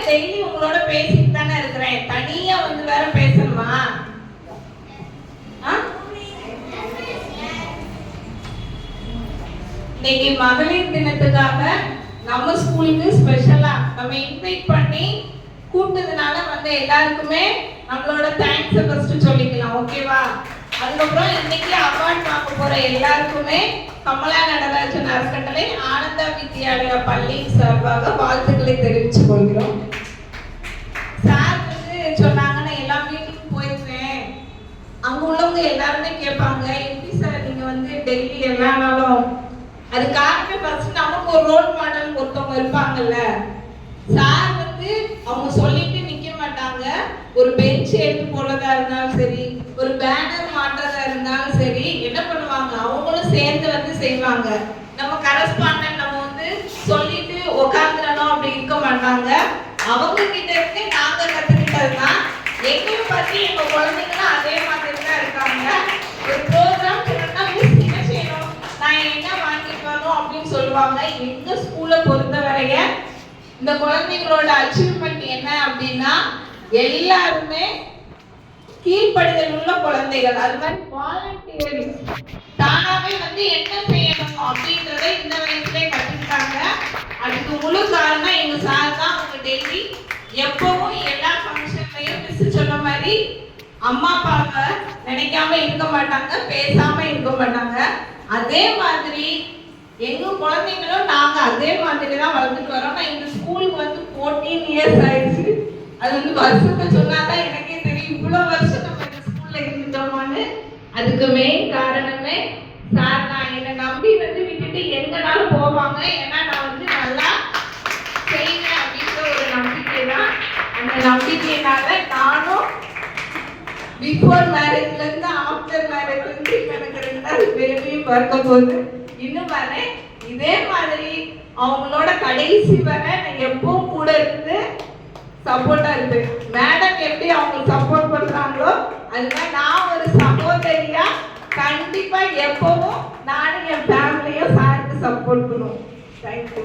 Daily உங்களோட பேசிட்டு தானே இருக்கிறேன், தனியா வந்து வேற பேசணுமா? இன்னைக்கு மகளிர் தினத்துக்காக நம்ம ஸ்கூலுக்கு ஸ்பெஷலா நம்ம இன்வைட் பண்ணி கூட்டதுனால வந்து எல்லாருக்குமே நம்மளோட தேங்க்ஸ் ஃபர்ஸ்ட் சொல்லிக்கலாம், ஓகேவா? அதுக்கப்புறம் இன்னைக்கு அவார்ட் வாங்க போற எல்லாருக்குமே கமலா நடராஜன் அறக்கட்டளை ஆனந்தா வித்யாலயா பள்ளி சார்பாக வாழ்த்துக்களை தெரிவித்துக் கொள்கிறோம். சார் வந்து சொன்னாங்க, நான் எல்லா மீட்டிங் போயிருக்கேன், அங்க உள்ளவங்க எல்லாருமே கேட்பாங்க, எப்படி சார் நீங்க வந்து டெய்லி எல்லா நாளும்? அது காரணமே ஃபர்ஸ்ட் நமக்கு ஒரு ரோல் மாடல் ஒருத்தவங்க இருப்பாங்கல்ல. சார் வந்து அவங்க சொல்லிட்டு நிக்க மாட்டாங்க. ஒரு பெஞ்ச் எடுத்து போடுறதா இருந்தாலும் சரி, ஒரு பேனர் மாட்டுறதா இருந்தாலும் சரி, என்ன பண்ணுவாங்க, அவங்களும் சேர்ந்து வந்து செய்வாங்க. நம்ம கரஸ்பாண்டன்ட் நம்ம வந்து சொல்லிட்டு உட்காந்துடணும் அப்படி இருக்க மாட்டாங்க. அவங்க கிட்ட இருந்து நாங்க கத்துக்கிட்டதுதான். எங்கேயும் பத்தி எங்க குழந்தைங்களும் அதே மாதிரி தான் இருக்காங்க. ஒரு ப்ரோக்ராம் சொன்னா மிஸ் என்ன செய்யணும், நான் என்ன வாங்கிட்டு வரணும் அப்படின்னு சொல்லுவாங்க. எங்க ஸ்கூலை பொறுத்தவரைய இந்த குழந்தைங்களோட அச்சீவ்மெண்ட் என்ன அப்படின்னா, எல்லாருமே கீழ்ப்படிதல் உள்ள குழந்தைகள். அது மாதிரி வாலண்டியரிங் தானாவே வந்து என்ன செய்யணும் அப்படின்றத இந்த வயசுல கத்துக்கிட்டாங்க. அதுக்கு முழு காரணம் எங்க சார் தான். அவங்க டெய்லி எப்பவும் எல்லா ஃபங்க்ஷன்லயும் மிஸ் சொன்ன மாதிரி அம்மா அப்பாவை நினைக்காம இருக்க மாட்டாங்க, பேசாம இருக்க மாட்டாங்க. அதே மாதிரி எங்க குழந்தைங்களும் நாங்க அதே மாதிரி தான் வளர்ந்துட்டு வரோம். நான் இந்த ஸ்கூலுக்கு வந்து 14 இயர்ஸ் ஆயிடுச்சு. அது வந்து வருஷத்தை சொன்னாதான் எனக்கே தெரியும் இவ்வளவு வருஷம் நம்ம இந்த ஸ்கூல்ல இருந்துட்டோமான்னு. அதுக்கு மெயின் காரணமே சார் தான். என்னை நம்பி வந்து விட்டுட்டு எங்கனாலும் போவாங்க. ஏன்னா நான் வந்து நல்லா செய்வேன் அப்படின்ற ஒரு நம்பிக்கை தான். அந்த நம்பிக்கையினால நானும் பிஃபோர் மேரேஜ்ல இருந்து ஆஃப்டர் மேரேஜ்ல இருந்து எனக்கு 2வது பேபியும் பிறக்க போகுது. இன்னும் வரேன். இதே மாதிரி அவங்களோட கடைசி வரை நான் எப்பவும் கூட இருந்து சப்போர்ட்டா இருப்பேன். மேடம் எப்படி அவங்க சப்போர்ட் பண்றாங்களோ அதுதான் நான் ஒரு சகோதரியா கண்டிப்பா எப்பவும் நானும் என் ஃபேமிலியும் சாருக்கு சப்போர்ட் பண்ணுவோம். தேங்க்யூ.